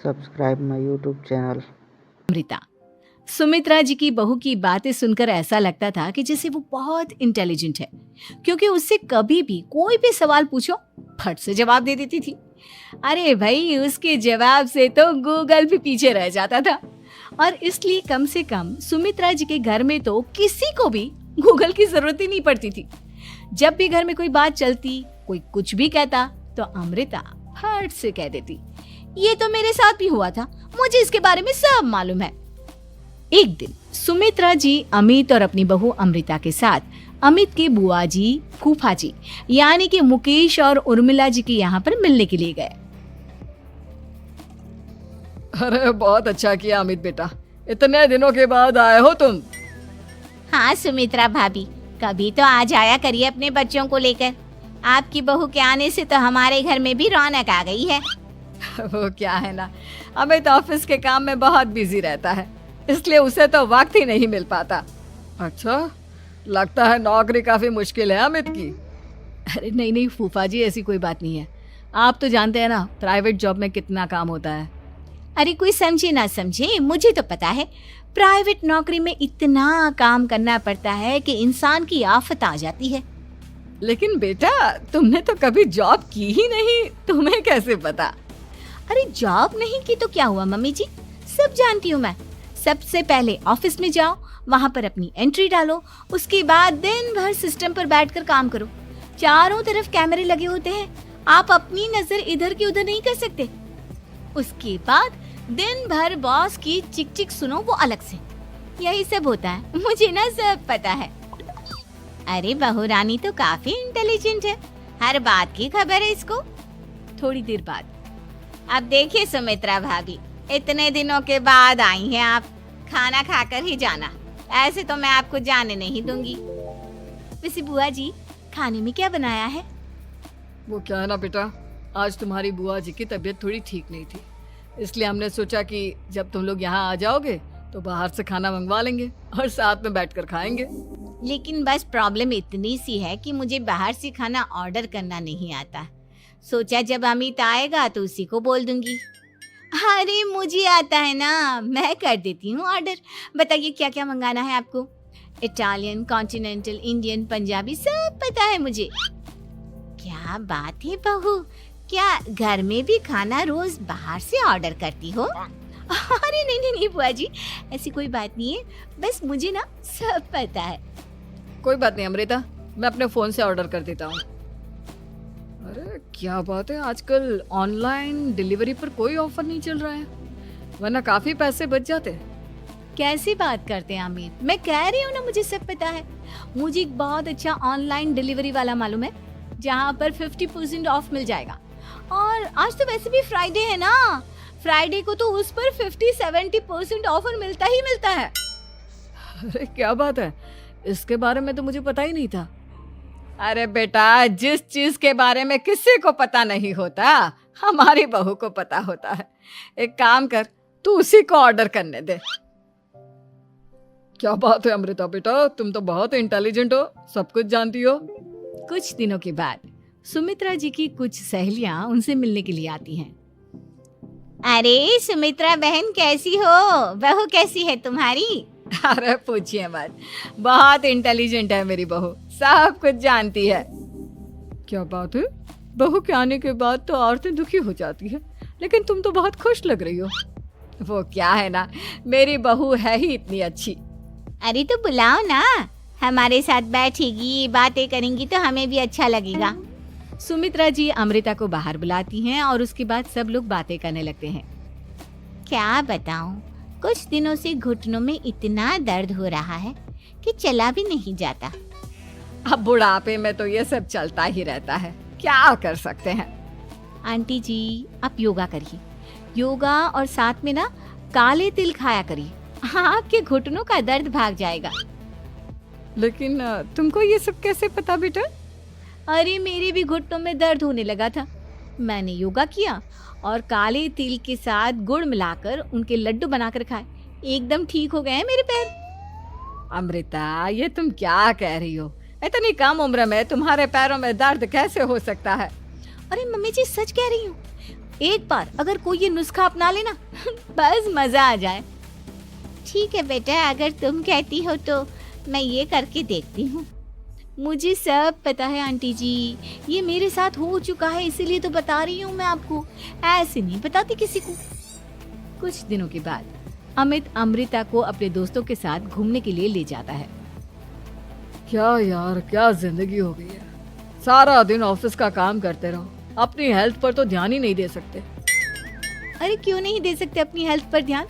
subscribe my YouTube channel. Amrita. Sumitra जी की बहू की बातें सुनकर ऐसा लगता था कि जैसे वो बहुत इंटेलिजेंट है, क्योंकि उससे कभी भी कोई भी सवाल पूछो फट से जवाब दे देती थी। अरे भाई, उसके जवाब से तो गूगल भी पीछे रह जाता था। और इसलिए कम से कम सुमित्रा जी के घर में तो किसी को भी गूगल की जरूरत ही नहीं पड़ती थी। जब भी घर में कोई बात चलती, कोई कुछ भी कहता, तो अमृता फट से कह देती, ये तो मेरे साथ भी हुआ था, मुझे इसके बारे में सब मालूम है। एक दिन सुमित्रा जी अमित और अपनी बहू अमृता के साथ अमित के बुआ जी, फूफा जी यानी कि मुकेश और उर्मिला जी के यहाँ पर मिलने के लिए गए। अरे बहुत अच्छा किया अमित बेटा, इतने दिनों के बाद आए हो तुम। हाँ सुमित्रा भाभी, कभी तो आ जाया करिए अपने बच्चों को लेकर। आपकी बहू के आने से तो हमारे घर में भी रौनक आ गई है। वो क्या है ना, अमित ऑफिस के काम में बहुत बिजी रहता है, इसलिए उसे तो वक्त ही नहीं मिल पाता। अच्छा, लगता है नौकरी काफी मुश्किल है अमित की। अरे नहीं नहीं फूफा जी, ऐसी कोई बात नहीं है। आप तो जानते हैं ना प्राइवेट जॉब में कितना काम होता है। अरे कोई समझे ना समझे, मुझे तो पता है प्राइवेट नौकरी में इतना काम करना पड़ता है कि इंसान की आफत आ जाती है। लेकिन बेटा, तुमने तो कभी जॉब की ही नहीं, तुम्हें कैसे पता? अरे जॉब नहीं की तो क्या हुआ मम्मी जी, सब जानती हूँ मैं। सबसे पहले ऑफिस में जाओ, वहाँ पर अपनी एंट्री डालो, उसके बाद दिन भर सिस्टम पर बैठकर काम करो। चारों तरफ कैमरे लगे होते हैं, आप अपनी नजर इधर की उधर नहीं कर सकते। उसके बाद दिन भर बॉस की चिक चिक सुनो, वो अलग से। यही सब होता है, मुझे ना सब पता है। अरे बहू रानी तो काफी इंटेलिजेंट है, हर बात की खबर है इसको। थोड़ी देर बाद, अब देखिए सुमित्रा भाभी, इतने दिनों के बाद आई हैं आप, खाना खाकर ही जाना, ऐसे तो मैं आपको जाने नहीं दूंगी। वैसे बुआ जी, खाने में क्या बनाया है? वो क्या है ना बेटा, आज तुम्हारी बुआ जी की तबीयत थोड़ी ठीक नहीं थी, इसलिए हमने सोचा कि जब तुम लोग यहाँ आ जाओगे तो बाहर से खाना मंगवा लेंगे और साथ में बैठकर खाएंगे। लेकिन बस प्रॉब्लम इतनी सी है कि मुझे बाहर से खाना ऑर्डर करना नहीं आता। सोचा जब अमित आएगा तो उसी को बोल दूंगी। अरे मुझे आता है ना, मैं कर देती हूँ ऑर्डर। बताइए क्या क्या मंगाना है आपको? इटालियन, कॉन्टिनेंटल, इंडियन, पंजाबी, सब पता है मुझे। क्या बात है बहू, क्या घर में भी खाना रोज बाहर से ऑर्डर करती हो? अरे नहीं नहीं नहीं बुआ जी, ऐसी कोई बात नहीं है, बस मुझे ना सब पता है। कोई बात नहीं अमृता, मैं अपने फोन से ऑर्डर कर देता हूँ। अरे क्या बात है, आजकल ऑनलाइन डिलीवरी पर कोई ऑफर नहीं चल रहा है, वरना काफी पैसे बच जाते। कैसी बात करते हैं अमित, मैं कह रही हूँ ना मुझे सब पता है। मुझे एक बहुत अच्छा ऑनलाइन डिलीवरी वाला मालूम है, जहाँ पर 50% ऑफ मिल जाएगा। और आज तो वैसे भी फ्राइडे है ना, फ्राइडे को तो उस पर 50-70% ऑफर मिलता ही मिलता है। अरे क्या बात है, इसके बारे में तो मुझे पता ही नहीं था। अरे बेटा, जिस चीज के बारे में किसी को पता नहीं होता, हमारी बहू को पता होता है। एक काम कर, तू उसी को ऑर्डर करने दे। क्या बात है अमृता बेटा, तुम तो बहुत इंटेलिजेंट हो, सब कुछ जानती हो। कुछ दिनों के बाद सुमित्रा जी की कुछ सहेलियां उनसे मिलने के लिए आती हैं। अरे सुमित्रा बहन कैसी हो, बहू कैसी है तुम्हारी? अरे पूछिए मत, बहुत इंटेलिजेंट है मेरी बहू, सब कुछ जानती है। क्या बात है, बहू के आने के बाद तो औरतें दुखी हो जाती है, लेकिन तुम तो बहुत खुश लग रही हो। वो क्या है ना, मेरी बहू है ही इतनी अच्छी। अरे तो बुलाओ ना, हमारे साथ बैठेगी, बातें करेंगी तो हमें भी अच्छा लगेगा। सुमित्रा जी अमृता को बाहर बुलाती हैं और उसके बाद सब लोग बातें करने लगते हैं। क्या बताऊं, कुछ दिनों से घुटनों में इतना दर्द हो रहा है कि चला भी नहीं जाता। अब बुढ़ापे में तो ये सब चलता ही रहता है, क्या कर सकते हैं। आंटी जी, आप योगा करिए, योगा और साथ में ना काले तिल खाया करिए, आपके घुटनों का दर्द भाग जाएगा। लेकिन तुमको ये सब कैसे पता बेटा? अरे मेरे भी घुटनों में दर्द होने लगा था, मैंने योगा किया और काले तिल के साथ गुड़ मिलाकर उनके लड्डू बनाकर खाए, एकदम ठीक हो गए हैं मेरे पैर। अमृता, ये तुम क्या कह रही हो? इतनी कम उम्र में तुम्हारे पैरों में दर्द कैसे हो सकता है? अरे मम्मी जी, सच कह रही हूँ, एक बार अगर कोई ये नुस्खा अपना लेना बस मजा आ जाए। ठीक है बेटा, अगर तुम कहती हो तो मैं ये करके देखती हूँ। मुझे सब पता है आंटी जी, ये मेरे साथ हो चुका है, इसीलिए तो बता रही हूँ मैं आपको, ऐसे नहीं बताती किसी को। कुछ दिनों के बाद अमित अमृता को अपने दोस्तों के साथ घूमने के लिए ले जाता है। क्या यार, क्या जिंदगी हो गई है। सारा दिन ऑफिस का काम करते रहो, अपनी हेल्थ पर तो ध्यान ही नहीं दे सकते। अरे क्यों नहीं दे सकते अपनी हेल्थ पर ध्यान,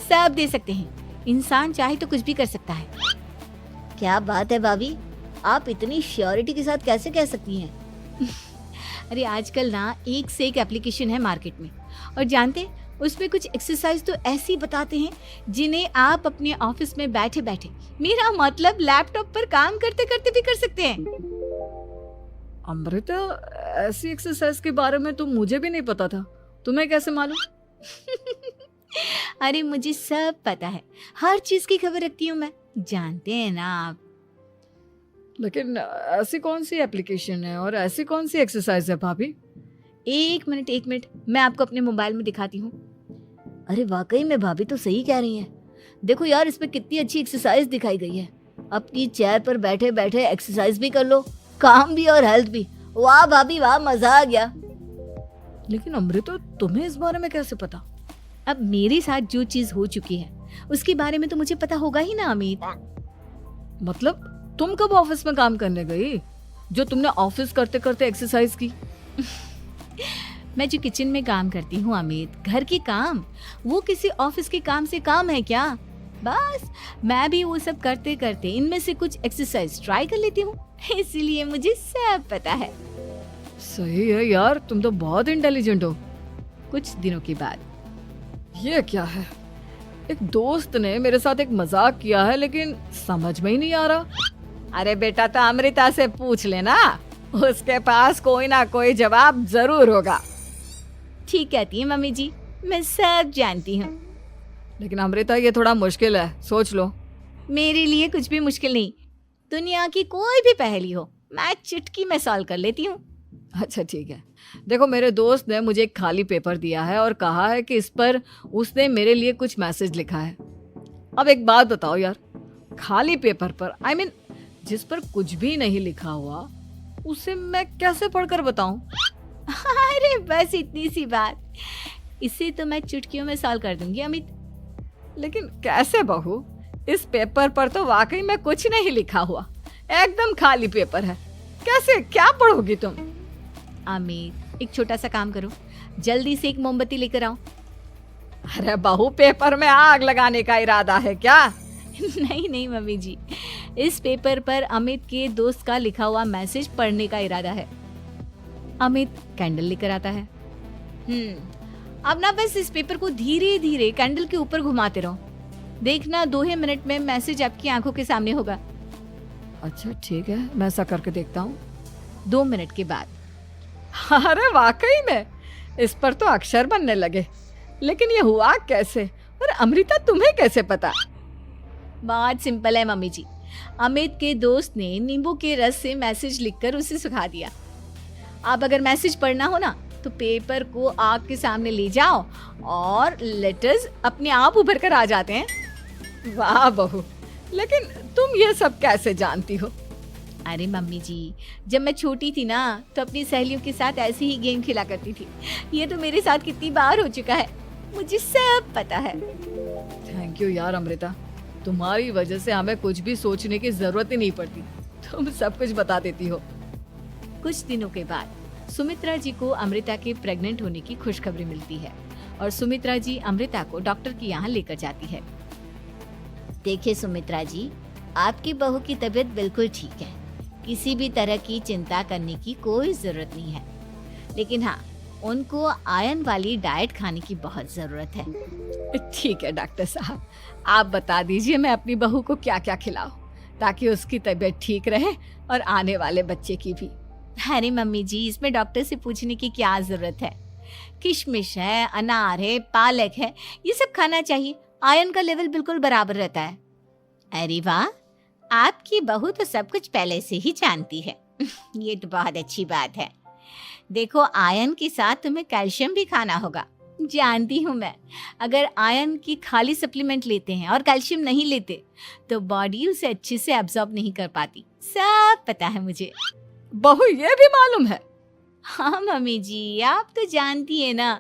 सब दे सकते हैं। इंसान चाहे तो कुछ भी कर सकता है। क्या बात है भाभी, आप इतनी श्योरिटी के साथ कैसे कह सकती हैं? अरे आजकल ना एक से एक एप्लीकेशन है मार्केट में, और जानते हैं उसमें कुछ एक्सरसाइज तो ऐसी बताते हैं जिन्हें आप अपने ऑफिस में बैठे बैठे, मेरा मतलब लैपटॉप पर काम करते करते भी कर सकते हैं। अमृता, ऐसी एक्सरसाइज के बारे में तो मुझे भी नहीं पता था, तुम्हें कैसे मालूम? अरे मुझे सब पता है, हर चीज की खबर रखती हूँ मैं, जानते हैं ना आप। लेकिन ऐसी कौन सी एप्लीकेशन है और ऐसी कौन सी एक्सरसाइज है भाभी? एक मिनट, मैं आपको अपने मोबाइल में दिखाती हूँ। अरे वाकई में भाभी तो सही कह रही हैं। देखो यार, इसमें कितनी अच्छी एक्सरसाइज दिखाई गई है। अपनी चेयर पर बैठे बैठे एक्सरसाइज भी कर लो, काम भी और हेल्थ भी। वाह भाभी वाह, मजा आ गया। लेकिन अमृता, तुम्हें इस बारे में कैसे पता? अब मेरे साथ जो चीज हो चुकी है उसके बारे में तो मुझे पता होगा ही ना अमित। मतलब तुम कब ऑफिस में काम करने गई जो तुमने ऑफिस करते करते एक्सरसाइज की? मैं जो किचन में काम करती हूँ अमित, घर के काम, वो किसी ऑफिस के काम से काम है क्या? बस मैं भी वो सब करते करते इनमें से कुछ एक्सरसाइज ट्राई कर लेती हूँ, इसीलिए मुझे सब पता है। सही है यार, तुम तो बहुत इंटेलिजेंट हो। कुछ दिनों के बाद, ये क्या है? एक दोस्त ने मेरे साथ एक मजाक किया है, लेकिन समझ में ही नहीं आ रहा। अरे बेटा, तो अमृता से पूछ लेना, उसके पास कोई ना कोई जवाब जरूर होगा। ठीक कहती है मम्मी जी, मैं सब जानती हूँ। लेकिन अमृता, ये थोड़ा मुश्किल है, सोच लो। मेरे लिए कुछ भी मुश्किल नहीं, दुनिया की कोई भी पहेली हो मैं चुटकी में सॉल्व कर लेती हूँ। अच्छा ठीक है, देखो मेरे दोस्त ने मुझे एक खाली पेपर दिया है और कहा है कि इस पर उसने मेरे लिए कुछ मैसेज लिखा है। अब एक बात बताओ यार, खाली पेपर पर, I mean, जिस पर कुछ भी नहीं लिखा हुआ, उसे मैं कैसे पढ़कर बताऊं? अरे बस इतनी सी बात, इसे तो मैं चुटकियों में सॉल्व कर दूंगी अमित। लेकिन कैसे बहू? इस पेपर पर तो वाकई में कुछ नहीं लिखा हुआ, एकदम खाली पेपर है, कैसे, क्या पढ़ोगी तुम? अमित, एक छोटा सा काम करो, जल्दी से एक मोमबत्ती लेकर आओ। अरे बहू, पेपर में आग लगाने का इरादा है क्या? नहीं मम्मी जी, इस पेपर पर अमित के दोस्त का लिखा हुआ मैसेज पढ़ने का इरादा है। अमित कैंडल लेकर आता है। अब ना बस इस पेपर को धीरे धीरे कैंडल के ऊपर घुमाते रहो, देखना 2 ही मिनट में मैसेज आपकी आंखों के सामने होगा। अच्छा ठीक है, मैं ऐसा करके देखता हूँ। 2 मिनट के बाद, अरे वाकई में इस पर तो अक्षर बनने लगे, लेकिन ये हुआ कैसे? और अमृता, तुम्हें कैसे पता? बात सिंपल है मम्मी जी, अमित के दोस्त ने नींबू के रस से मैसेज लिखकर उसे सुखा दिया। अब अगर मैसेज पढ़ना हो ना, तो पेपर को आग के सामने ले जाओ और लेटर्स अपने आप उभर कर आ जाते हैं। वाह बहू, लेकिन तुम ये सब कैसे जानती हो? अरे मम्मी जी, जब मैं छोटी थी ना, तो अपनी सहेलियों के साथ ऐसे ही गेम खेला करती थी। ये तो मेरे साथ कितनी बार हो चुका है, मुझे सब पता है। थैंक यू यार अमृता, तुम्हारी वजह से हमें कुछ भी सोचने की जरूरत ही नहीं पड़ती, तुम सब कुछ बता देती हो। कुछ दिनों के बाद सुमित्रा जी को अमृता के प्रेग्नेंट होने की खुशखबरी मिलती है और सुमित्रा जी अमृता को डॉक्टर के यहाँ लेकर जाती है। देखिए सुमित्रा जी, आपकी बहू की तबीयत बिल्कुल ठीक है, किसी भी तरह की चिंता करने की कोई जरूरत नहीं है। लेकिन हाँ, उनको आयरन वाली डाइट खाने की बहुत जरूरत है। ठीक है डॉक्टर साहब, आप बता दीजिए मैं अपनी बहू को क्या क्या खिलाऊं ताकि उसकी तबीयत ठीक रहे और आने वाले बच्चे की भी। अरे मम्मी जी, इसमें डॉक्टर से पूछने की क्या जरूरत है, किशमिश है, अनार है, पालक है, ये सब खाना चाहिए, आयरन का लेवल बिल्कुल बराबर रहता है। अरे वाह, आपकी बहू तो सब कुछ पहले से ही जानती है। ये तो बहुत अच्छी बात है। देखो, आयरन के साथ तुम्हें कैल्शियम भी खाना होगा। जानती हूँ मैं, अगर आयरन की खाली सप्लीमेंट लेते हैं और कैल्शियम नहीं लेते तो बॉडी उसे अच्छे से एब्जॉर्ब नहीं कर पाती। सब पता है मुझे। बहू ये भी मालूम है? हाँ मम्मी जी, आप तो जानती है ना,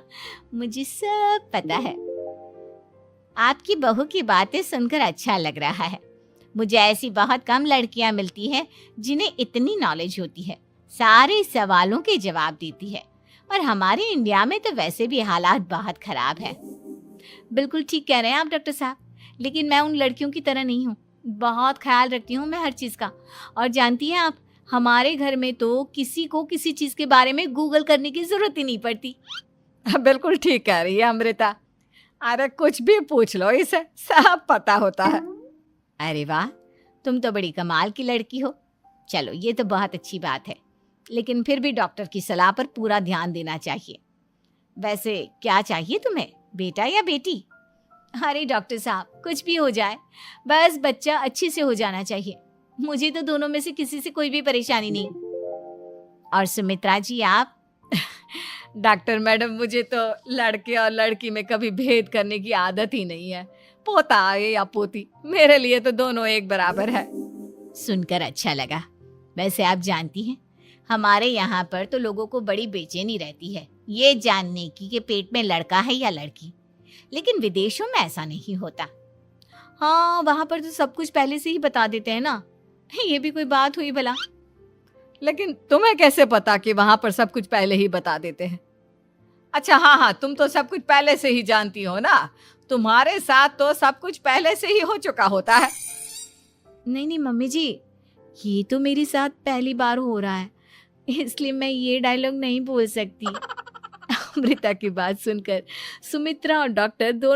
मुझे सब पता है। आपकी बहू की बातें सुनकर अच्छा लग रहा है। मुझे ऐसी बहुत कम लड़कियां मिलती हैं जिन्हें इतनी नॉलेज होती है, सारे सवालों के जवाब देती है। और हमारे इंडिया में तो वैसे भी हालात बहुत खराब है। बिल्कुल ठीक कह रहे हैं आप डॉक्टर साहब, लेकिन मैं उन लड़कियों की तरह नहीं हूँ। बहुत ख्याल रखती हूँ मैं हर चीज़ का। और जानती हैं आप, हमारे घर में तो किसी को किसी चीज़ के बारे में गूगल करने की ज़रूरत ही नहीं पड़ती। बिल्कुल ठीक कह रही है अमृता। अरे कुछ भी पूछ लो, इसे सब पता होता है। अरे वाह, तुम तो बड़ी कमाल की लड़की हो। चलो, ये तो बहुत अच्छी बात है, लेकिन फिर भी डॉक्टर की सलाह पर पूरा ध्यान देना चाहिए। वैसे क्या चाहिए तुम्हें, बेटा या बेटी? अरे डॉक्टर साहब, कुछ भी हो जाए, बस बच्चा अच्छे से हो जाना चाहिए। मुझे तो दोनों में से किसी से कोई भी परेशानी नहीं। और सुमित्रा जी, आप? डॉक्टर मैडम, मुझे तो लड़के और लड़की में कभी भेद करने की आदत ही नहीं है। पोता आए या पोती, मेरे लिए तो दोनों एक बराबर है। सुनकर अच्छा लगा। वैसे आप जानती हैं, हमारे यहाँ पर तो लोगों को बड़ी बेचैनी रहती है ये जानने की कि पेट में लड़का है या लड़की, लेकिन विदेशों में ऐसा नहीं होता। हाँ, वहाँ पर तो सब कुछ पहले से ही बता देते हैं ना। ये भी कोई बात हुई भला? लेकिन तुम्हें कैसे पता कि वहां पर सब कुछ पहले ही बता देते हैं? अच्छा हाँ, तुम तो सब कुछ पहले से ही जानती हो ना। तुम्हारे साथ तो सब कुछ पहले से ही हो चुका होता है। नहीं मम्मी जी, ये तो मेरे साथ पहली बार हो रहा है, इसलिए मैं ये डायलॉग नहीं बोल सकती। अमृता की बात सुनकर सुमित्रा और डॉक्टर दोनों